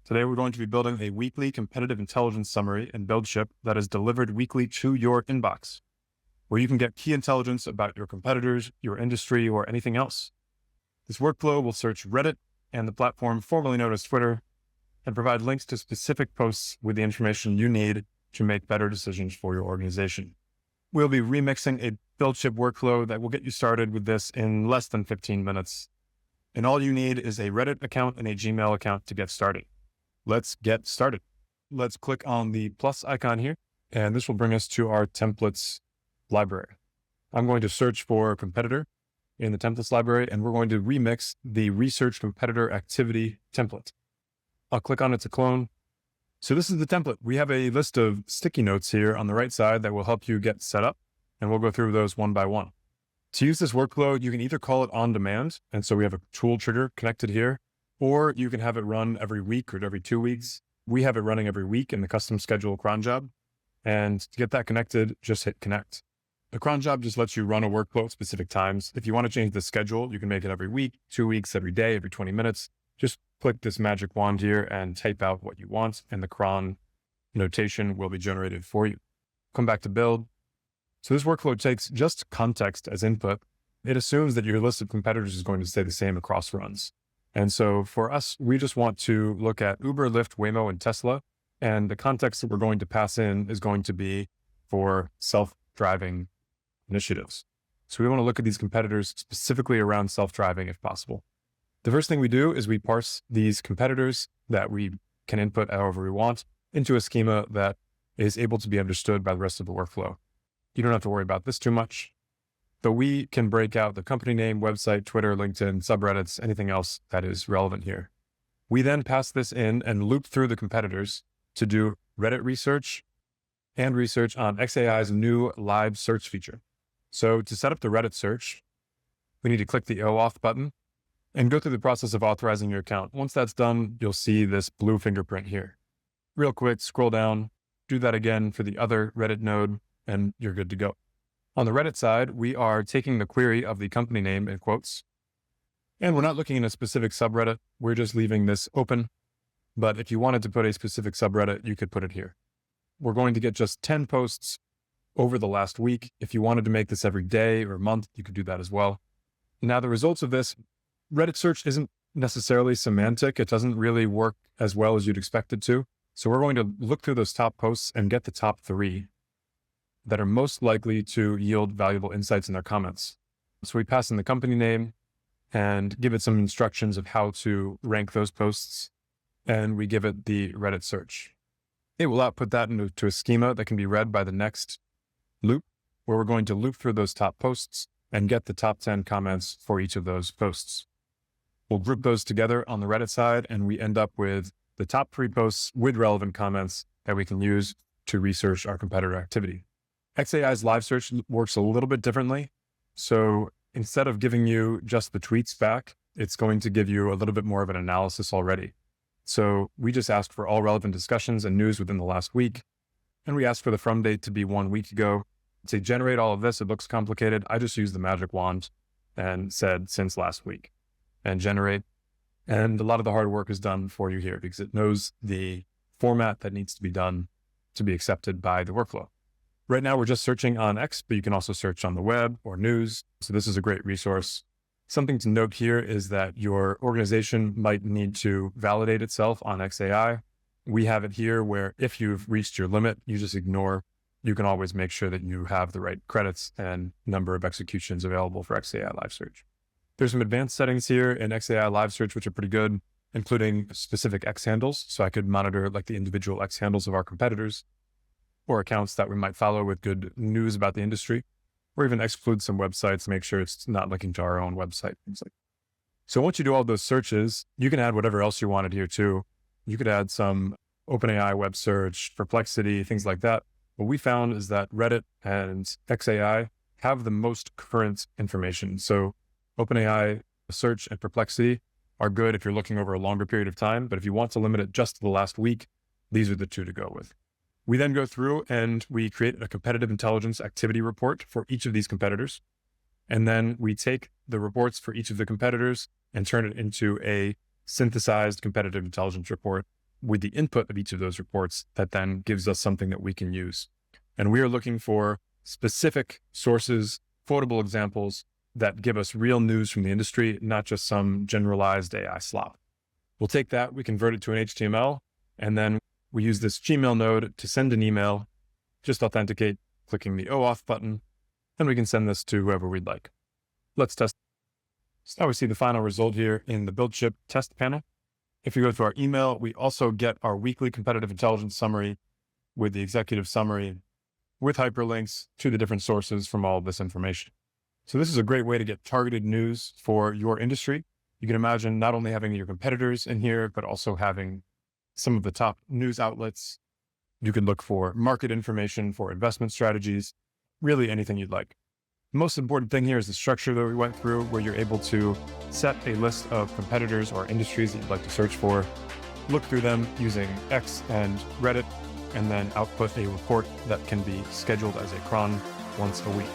Today, we're going to be building a weekly competitive intelligence summary in BuildShip that is delivered weekly to your inbox, where you can get key intelligence about your competitors, your industry, or anything else. This workflow will search Reddit and the platform formerly known as Twitter and provide links to specific posts with the information you need to make better decisions for your organization. We'll be remixing a BuildShip workflow that will get you started with this in less than 15 minutes. And all you need is a Reddit account and a Gmail account to get started. Let's get started. Let's click on the plus icon here, and this will bring us to our templates library. I'm going to search for competitor in the templates library, and we're going to remix the research competitor activity template. I'll click on it to clone. So this is the template. We have a list of sticky notes here on the right side that will help you get set up, and we'll go through those one by one. To use this workflow, you can either call it on demand, and so we have a tool trigger connected here, or you can have it run every week or every 2 weeks. We have it running every week in the custom schedule cron job. And to get that connected, just hit connect. The cron job just lets you run a workflow at specific times. If you want to change the schedule, you can make it every week, 2 weeks, every day, every 20 minutes. Just click this magic wand here and type out what you want, and the cron notation will be generated for you. Come back to build. So this workflow takes just context as input. It assumes that your list of competitors is going to stay the same across runs. And so for us, we just want to look at Uber, Lyft, Waymo, and Tesla. And the context that we're going to pass in is going to be for self-driving initiatives. So we want to look at these competitors specifically around self-driving if possible. The first thing we do is we parse these competitors that we can input however we want into a schema that is able to be understood by the rest of the workflow. You don't have to worry about this too much. But we can break out the company name, website, Twitter, LinkedIn, subreddits, anything else that is relevant here. We then pass this in and loop through the competitors to do Reddit research and research on XAI's new live search feature. So to set up the Reddit search, we need to click the OAuth button and go through the process of authorizing your account. Once that's done, you'll see this blue fingerprint here. Real quick, scroll down, do that again for the other Reddit node, and you're good to go. On the Reddit side, we are taking the query of the company name in quotes, and we're not looking in a specific subreddit. We're just leaving this open. But if you wanted to put a specific subreddit, you could put it here. We're going to get just 10 posts over the last week. If you wanted to make this every day or month, you could do that as well. Now, the results of this Reddit search isn't necessarily semantic. It doesn't really work as well as you'd expect it to. So we're going to look through those top posts and get the top 3 that are most likely to yield valuable insights in their comments. So we pass in the company name and give it some instructions of how to rank those posts, and we give it the Reddit search. It will output that into a schema that can be read by the next loop, where we're going to loop through those top posts and get the top 10 comments for each of those posts. We'll group those together on the Reddit side, and we end up with the top 3 posts with relevant comments that we can use to research our competitor activity. XAI's live search works a little bit differently. So instead of giving you just the tweets back, it's going to give you a little bit more of an analysis already. So we just ask for all relevant discussions and news within the last week. And we ask for the from date to be 1 week ago. To generate all of this, it looks complicated. I just used the magic wand and said since last week and generate. And a lot of the hard work is done for you here because it knows the format that needs to be done to be accepted by the workflow. Right now, we're just searching on X, but you can also search on the web or news. So this is a great resource. Something to note here is that your organization might need to validate itself on XAI. We have it here where if you've reached your limit, you just ignore. You can always make sure that you have the right credits and number of executions available for XAI Live Search. There's some advanced settings here in XAI Live Search, which are pretty good, including specific X handles. So I could monitor like the individual X handles of our competitors, or accounts that we might follow with good news about the industry, or even exclude some websites to make sure it's not linking to our own website. So once you do all those searches, you can add whatever else you wanted here too. You could add some OpenAI web search, Perplexity, things like that. What we found is that Reddit and XAI have the most current information. So OpenAI search and Perplexity are good if you're looking over a longer period of time, but if you want to limit it just to the last week, these are the 2 to go with. We then go through and we create a competitive intelligence activity report for each of these competitors. And then we take the reports for each of the competitors and turn it into a synthesized competitive intelligence report with the input of each of those reports that then gives us something that we can use. And we are looking for specific sources, quotable examples that give us real news from the industry, not just some generalized AI slop. We'll take that, we convert it to an HTML, and then we use this Gmail node to send an email, just authenticate, clicking the OAuth button, and we can send this to whoever we'd like. Let's test. So now we see the final result here in the BuildShip test panel. If we go to our email, we also get our weekly competitive intelligence summary with the executive summary with hyperlinks to the different sources from all of this information. So this is a great way to get targeted news for your industry. You can imagine not only having your competitors in here, but also having some of the top news outlets. You could look for market information for investment strategies, really anything you'd like. The most important thing here is the structure that we went through, where you're able to set a list of competitors or industries that you'd like to search for, look through them using X and Reddit, and then output a report that can be scheduled as a cron once a week.